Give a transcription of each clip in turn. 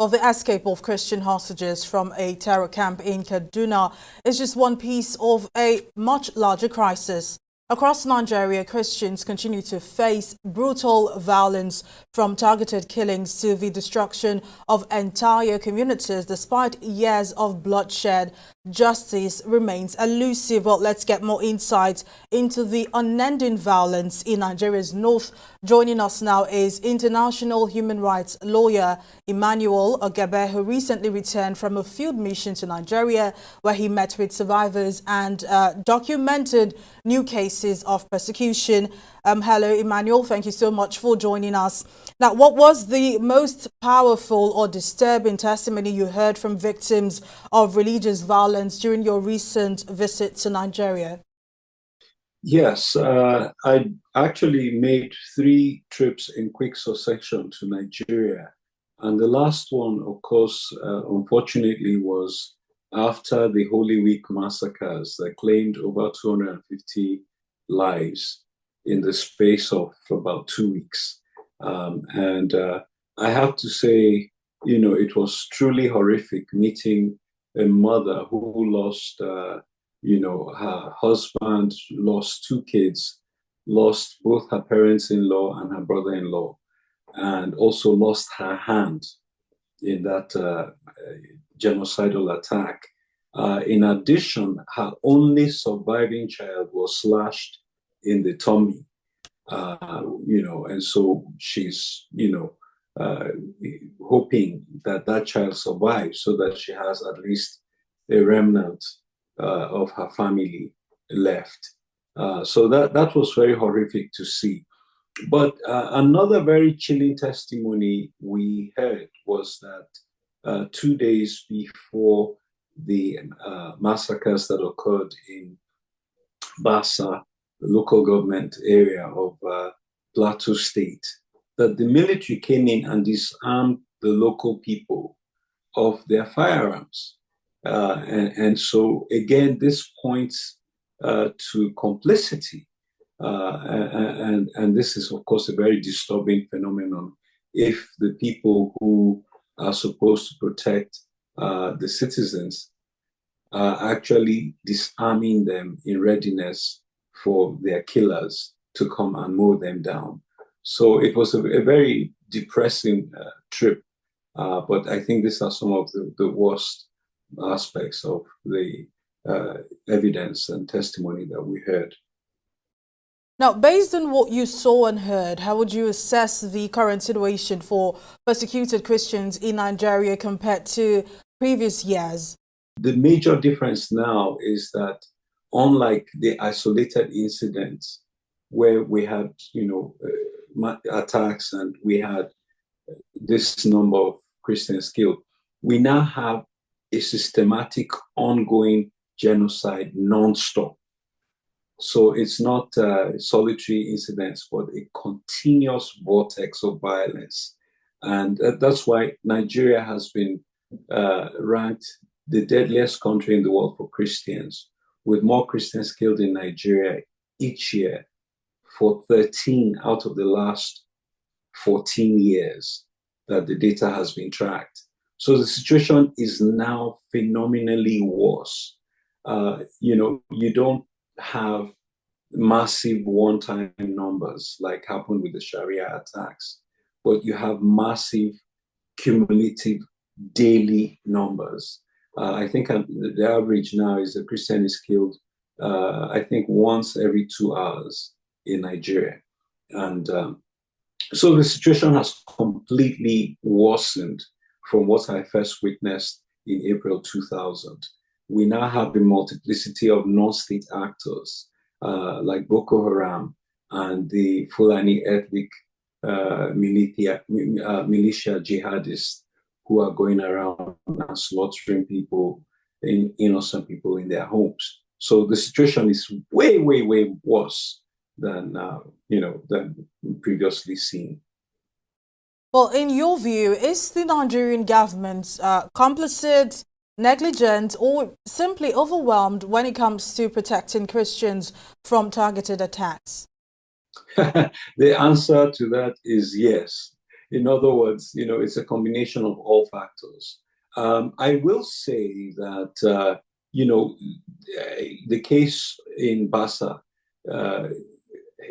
Well, the escape of Christian hostages from a terror camp in Kaduna is just one piece of a much larger crisis. Across Nigeria, Christians continue to face brutal violence, from targeted killings to the destruction of entire communities. Despite years of bloodshed, justice remains elusive. Well, let's get more insight into the unending violence in Nigeria's north. Joining us now is international human rights lawyer Emmanuel Ogebe, who recently returned from a field mission to Nigeria, where he met with survivors and documented new cases of persecution. Hello, Emmanuel. Thank you so much for joining us. Now, what was the most powerful or disturbing testimony you heard from victims of religious violence during your recent visit to Nigeria? Yes, I actually made 3 trips in quick succession to Nigeria. And the last one, of course, unfortunately, was after the Holy Week massacres that claimed over 250 lives in the space of about 2 weeks. I have to say, it was truly horrific meeting a mother who lost, her husband, lost 2 kids, lost both her parents-in-law and her brother-in-law, and also lost her hand in that genocidal attack. In addition, her only surviving child was slashed in the tummy, and so she's, hoping that that child survives so that she has at least a remnant of her family left. So that was very horrific to see. But another very chilling testimony we heard was that 2 days before the massacres that occurred in Basa, the local government area of Plateau State, that the military came in and disarmed the local people of their firearms. And so, again, this points to complicity. And this is, of course, a very disturbing phenomenon if the people who are supposed to protect the citizens are actually disarming them in readiness for their killers to come and mow them down. So it was a very depressing trip, but I think these are some of the worst aspects of the evidence and testimony that we heard. Now, based on what you saw and heard, how would you assess the current situation for persecuted Christians in Nigeria compared to previous years? The major difference now is that, unlike the isolated incidents where we had, attacks and we had this number of Christians killed, we now have a systematic, ongoing genocide non-stop. So it's not solitary incidents, but a continuous vortex of violence. And that's why Nigeria has been ranked the deadliest country in the world for Christians, with more Christians killed in Nigeria each year for 13 out of the last 14 years that the data has been tracked. So the situation is now phenomenally worse. You don't have massive one-time numbers like happened with the Sharia attacks, but you have massive cumulative daily numbers. I think the average now is a Christian is killed, I think, once every 2 hours in Nigeria. And so the situation has completely worsened from what I first witnessed in April 2000. We now have a multiplicity of non-state actors like Boko Haram and the Fulani ethnic militia jihadists who are going around and slaughtering people, innocent people in their homes. So the situation is way, way, way worse than than previously seen. Well, in your view, is the Nigerian government complicit, negligent, or simply overwhelmed when it comes to protecting Christians from targeted attacks? The answer to that is yes. In other words, it's a combination of all factors. I will say that, the case in Bassa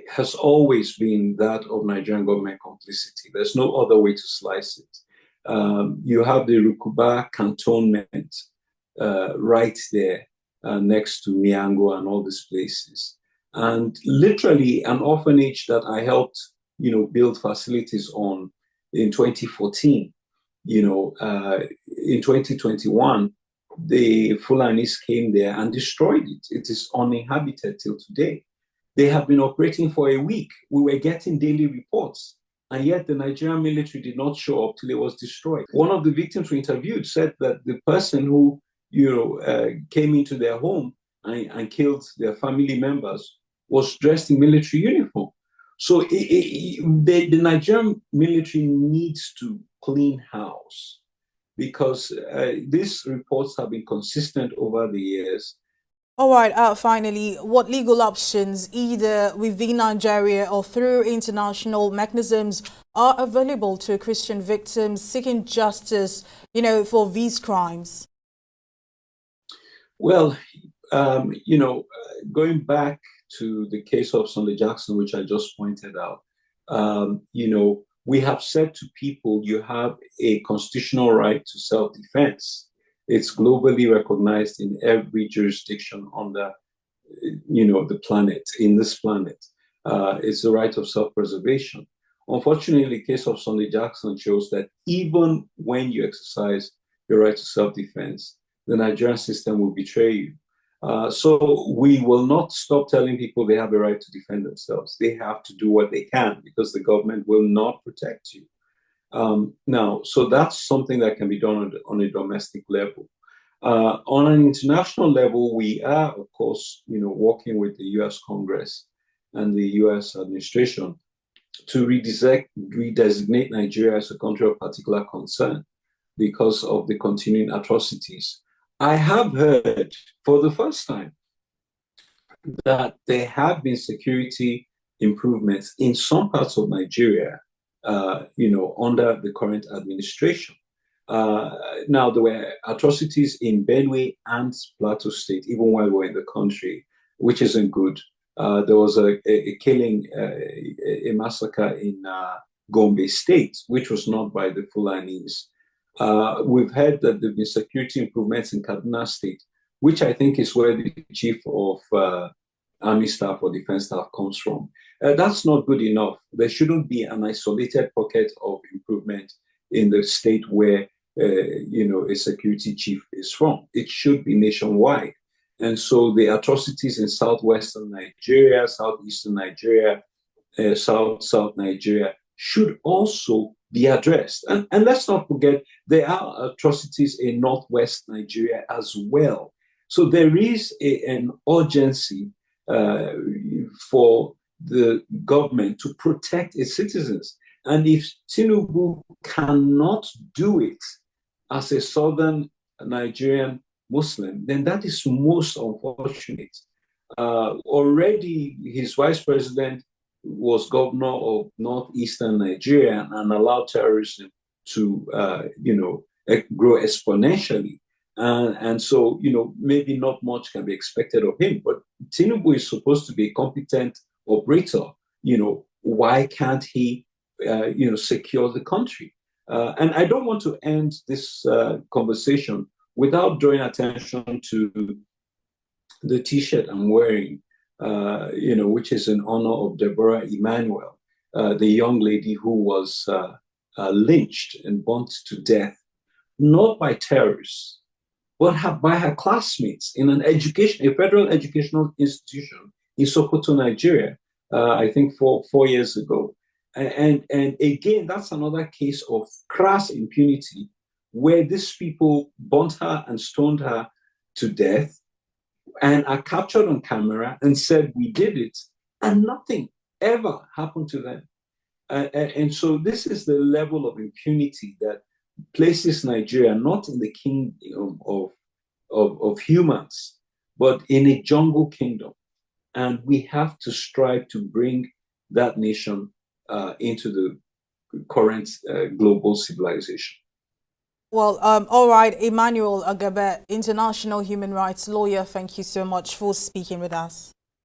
has always been that of Nigerian government complicity. There's no other way to slice it. You have the Rukuba cantonment right there next to Miango and all these places. And literally an orphanage that I helped, build facilities on in 2014. In 2021, the Fulanis came there and destroyed it. It is uninhabited till today. They have been operating for a week. We were getting daily reports, and yet the Nigerian military did not show up till it was destroyed. One of the victims we interviewed said that the person who, came into their home and killed their family members was dressed in military uniform. So the Nigerian military needs to clean house, because these reports have been consistent over the years. All right, finally, what legal options, either within Nigeria or through international mechanisms, are available to Christian victims seeking justice, for these crimes? Well, going back to the case of Sunday Jackson, which I just pointed out, we have said to people, you have a constitutional right to self-defense. It's globally recognized in every jurisdiction on the planet, in this planet. It's the right of self-preservation. Unfortunately, the case of Sunday Jackson shows that even when you exercise your right to self-defense, the Nigerian system will betray you. So we will not stop telling people they have a right to defend themselves. They have to do what they can, because the government will not protect you. Now, so that's something that can be done on a domestic level. On an international level, we are, of course, working with the U.S. Congress and the U.S. administration to redesignate Nigeria as a country of particular concern because of the continuing atrocities. I have heard for the first time that there have been security improvements in some parts of Nigeria, under the current administration. Now, there were atrocities in Benue and Plateau State, even while we were in the country, which isn't good. There was a killing, a massacre in Gombe State, which was not by the Fulanis. We've heard that there have been security improvements in Kaduna State, which I think is where the chief of Army staff or defense staff comes from. That's not good enough. There shouldn't be an isolated pocket of improvement in the state where a security chief is from. It should be nationwide. And so the atrocities in southwestern Nigeria, southeastern Nigeria, South Nigeria should also be addressed. And let's not forget, there are atrocities in northwest Nigeria as well. So there is an urgency for the government to protect its citizens. And if Tinubu cannot do it as a southern Nigerian Muslim, then that is most unfortunate. Already his vice president was governor of northeastern Nigeria and allowed terrorism to, grow exponentially. And so, maybe not much can be expected of him. But Tinubu is supposed to be a competent operator. Why can't he, secure the country? And I don't want to end this conversation without drawing attention to the T-shirt I'm wearing, which is in honor of Deborah Emmanuel, the young lady who was lynched and burnt to death, not by terrorists, but by her classmates in a federal educational institution in Sokoto, Nigeria, I think 4 years ago. And again, that's another case of crass impunity, where these people burnt her and stoned her to death and are captured on camera and said, we did it, and nothing ever happened to them. And so this is the level of impunity that places Nigeria not in the kingdom of humans, but in a jungle kingdom. And we have to strive to bring that nation into the current global civilization. Well, all right, Emmanuel Ogebe, international human rights lawyer, thank you so much for speaking with us.